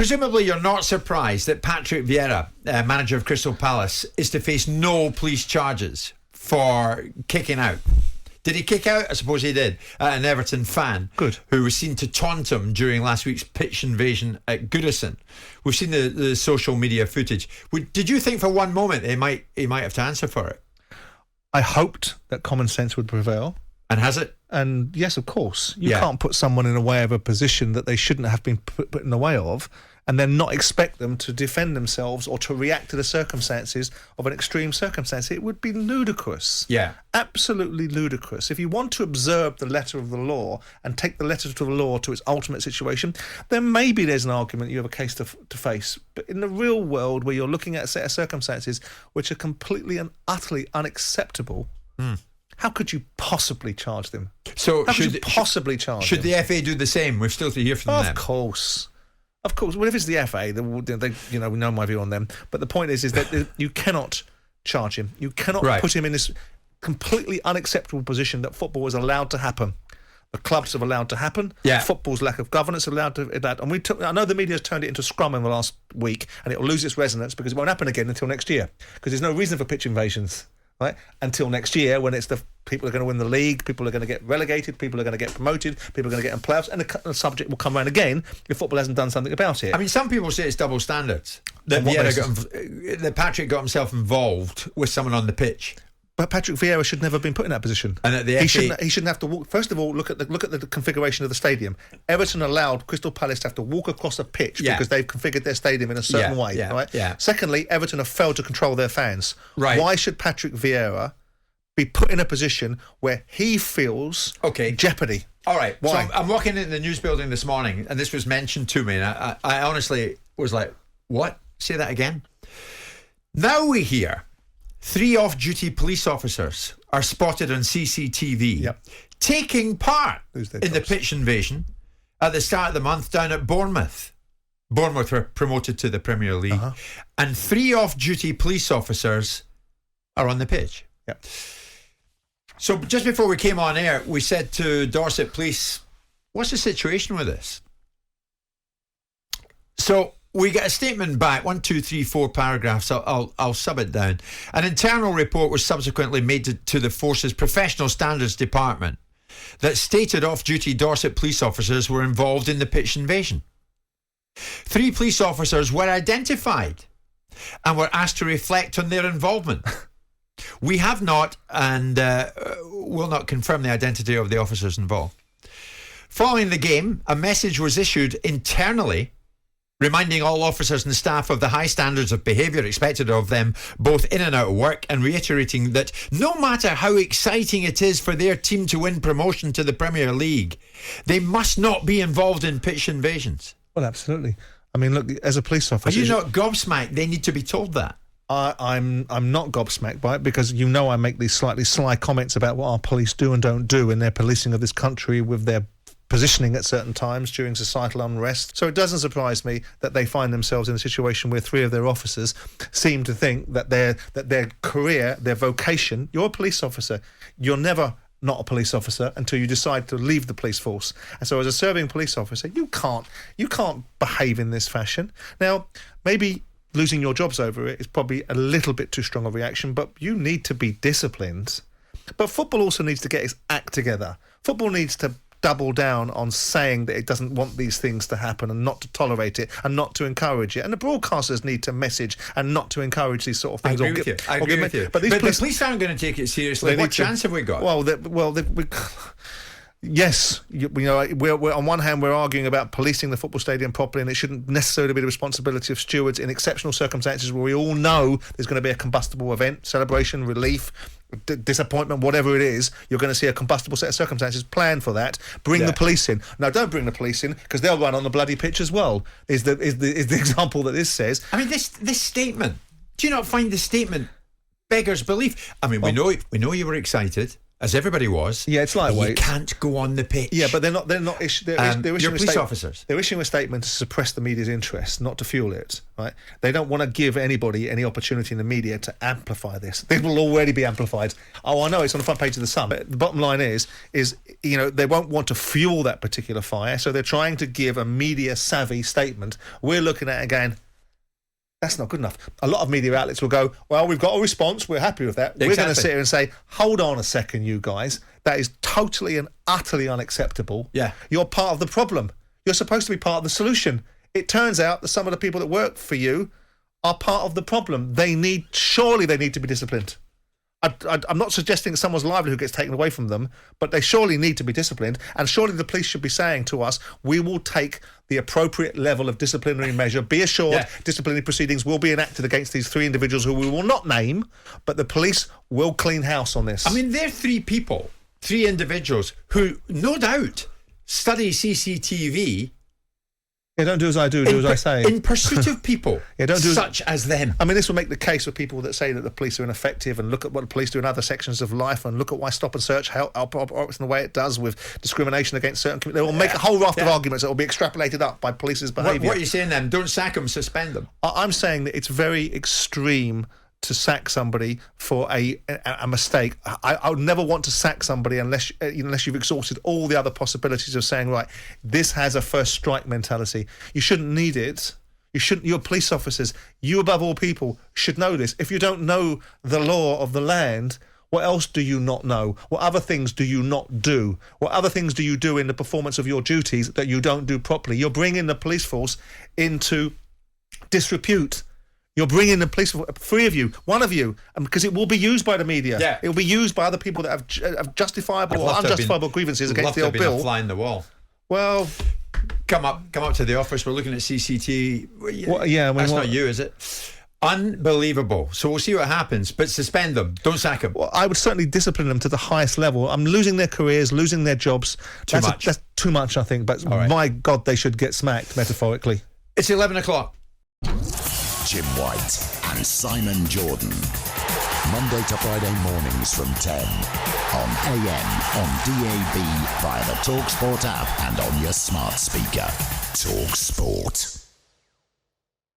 presumably you're not surprised that Patrick Vieira, manager of Crystal Palace, is to face no police charges for kicking out. Did he kick out? I suppose he did. An Everton fan who was seen to taunt him during last week's pitch invasion at Goodison. We've seen the social media footage. Did you think for one moment he might have to answer for it? I hoped that common sense would prevail. And has it? And yes, of course. You can't put someone in a way of a position that they shouldn't have been put in the way of, and then not expect them to defend themselves or to react to the circumstances of an extreme circumstance. It would be ludicrous. Yeah. Absolutely ludicrous. If you want to observe the letter of the law and take the letter of the law to its ultimate situation, then maybe there's an argument you have a case to face. But in the real world, where you're looking at a set of circumstances which are completely and utterly unacceptable, how could you possibly charge them? So Should the FA do the same? We're still to hear from them. Of course. Well, if it's the FA, we know my view on them. But the point is that you cannot charge him. You cannot put him in this completely unacceptable position that football is allowed to happen. The clubs have allowed to happen. Yeah. Football's lack of governance allowed to that. And I know the media has turned it into scrum in the last week, and it will lose its resonance because it won't happen again until next year. Because there's no reason for pitch invasions. Right? Until next year, when it's the people are going to win the league, people are going to get relegated, people are going to get promoted, people are going to get in playoffs, and the subject will come around again if football hasn't done something about it. I mean, some people say it's double standards. That Patrick got himself involved with someone on the pitch. But Patrick Vieira should never have been put in that position. And at the he shouldn't have to walk. First of all, look at the configuration of the stadium. Everton allowed Crystal Palace to have to walk across a pitch because they've configured their stadium in a certain way. Right? Yeah. Secondly, Everton have failed to control their fans. Right. Why should Patrick Vieira be put in a position where he feels jeopardy? All right. Why? So I'm walking in the news building this morning, and this was mentioned to me, and I honestly was like, "What? Say that again." Now we hear 3 off-duty police officers are spotted on CCTV taking part in the pitch invasion at the start of the month down at Bournemouth. Bournemouth were promoted to the Premier League, and 3 off-duty police officers are on the pitch. Yep. So just before we came on air, we said to Dorset Police, what's the situation with this? So we get a statement back, 1, 2, 3, 4 paragraphs. I'll sub it down. An internal report was subsequently made to the Force's Professional Standards Department that stated off-duty Dorset police officers were involved in the pitch invasion. 3 police officers were identified and were asked to reflect on their involvement. We have not and will not confirm the identity of the officers involved. Following the game, a message was issued internally reminding all officers and staff of the high standards of behaviour expected of them, both in and out of work, and reiterating that no matter how exciting it is for their team to win promotion to the Premier League, they must not be involved in pitch invasions. Well, absolutely. I mean, look, as a police officer... Are you not gobsmacked? They need to be told that. I'm not gobsmacked by it because I make these slightly sly comments about what our police do and don't do in their policing of this country with their positioning at certain times during societal unrest. So it doesn't surprise me that they find themselves in a situation where 3 of their officers seem to think that their career, their vocation, you're a police officer. You're never not a police officer until you decide to leave the police force. And so as a serving police officer, you can't behave in this fashion. Now, maybe losing your jobs over it is probably a little bit too strong a reaction, but you need to be disciplined. But football also needs to get its act together. Football needs to double down on saying that it doesn't want these things to happen and not to tolerate it and not to encourage it. And the broadcasters need to message and not to encourage these sort of things. I agree with you. But the police aren't going to take it seriously. What chance have we got? Yes, we're on one hand we're arguing about policing the football stadium properly, and it shouldn't necessarily be the responsibility of stewards in exceptional circumstances where we all know there's going to be a combustible event, celebration, relief, disappointment, whatever it is. You're going to see a combustible set of circumstances. Plan for that. Bring the police in. No, don't bring the police in because they'll run on the bloody pitch as well. Is the example that this says. I mean, this statement. Do you not find the statement beggars belief? I mean, we know you were excited. as everybody was. Yeah, it's but lightweight. You can't go on the pitch. Yeah, but they're not. They're issuing you're police officers. They're issuing a statement to suppress the media's interest, not to fuel it. Right? They don't want to give anybody any opportunity in the media to amplify this. They will already be amplified. Oh, I know it's on the front page of the Sun. But the bottom line is they won't want to fuel that particular fire, so they're trying to give a media savvy statement. We're looking at it again. That's not good enough. A lot of media outlets will go, well, we've got a response, we're happy with that. Exactly. We're going to sit here and say, hold on a second, you guys. That is totally and utterly unacceptable. Yeah. You're part of the problem. You're supposed to be part of the solution. It turns out that some of the people that work for you are part of the problem. Surely they need to be disciplined. I'm not suggesting someone's livelihood gets taken away from them, but they surely need to be disciplined, and surely the police should be saying to us, we will take the appropriate level of disciplinary measure. Be assured, disciplinary proceedings will be enacted against these 3 individuals who we will not name, but the police will clean house on this. I mean, they're 3 individuals who, no doubt, study CCTV. Yeah, don't do as I do as I say. In pursuit of people such as them. I mean, this will make the case for people that say that the police are ineffective, and look at what the police do in other sections of life, and look at why stop and search operates in the way it does with discrimination against certain communities. They will make a whole raft of arguments that will be extrapolated up by police's behaviour. What are you saying then? Don't sack them, suspend them. I'm saying that it's very extreme to sack somebody for a mistake. I would never want to sack somebody unless you've exhausted all the other possibilities of saying, right, this has a first strike mentality. You shouldn't need it. You're police officers. You, above all people, should know this. If you don't know the law of the land, what else do you not know? What other things do you not do? What other things do you do in the performance of your duties that you don't do properly? You're bringing the police force into disrepute. You're bringing the police, 3 of you, 1 of you, because it will be used by the media. Yeah. It will be used by other people that have justifiable or unjustifiable grievances against the old bill. A fly in the wall. Well, come up to the office. We're looking at CCTV. Well, yeah, that's not you, is it? Unbelievable. So we'll see what happens, but suspend them. Don't sack them. Well, I would certainly discipline them to the highest level. I'm losing their careers, losing their jobs. That's too much, I think. But my God, they should get smacked, metaphorically. It's 11 o'clock. Jim White and Simon Jordan. Monday to Friday mornings from 10 on AM, on DAB, via the talkSPORT app and on your smart speaker. talkSPORT.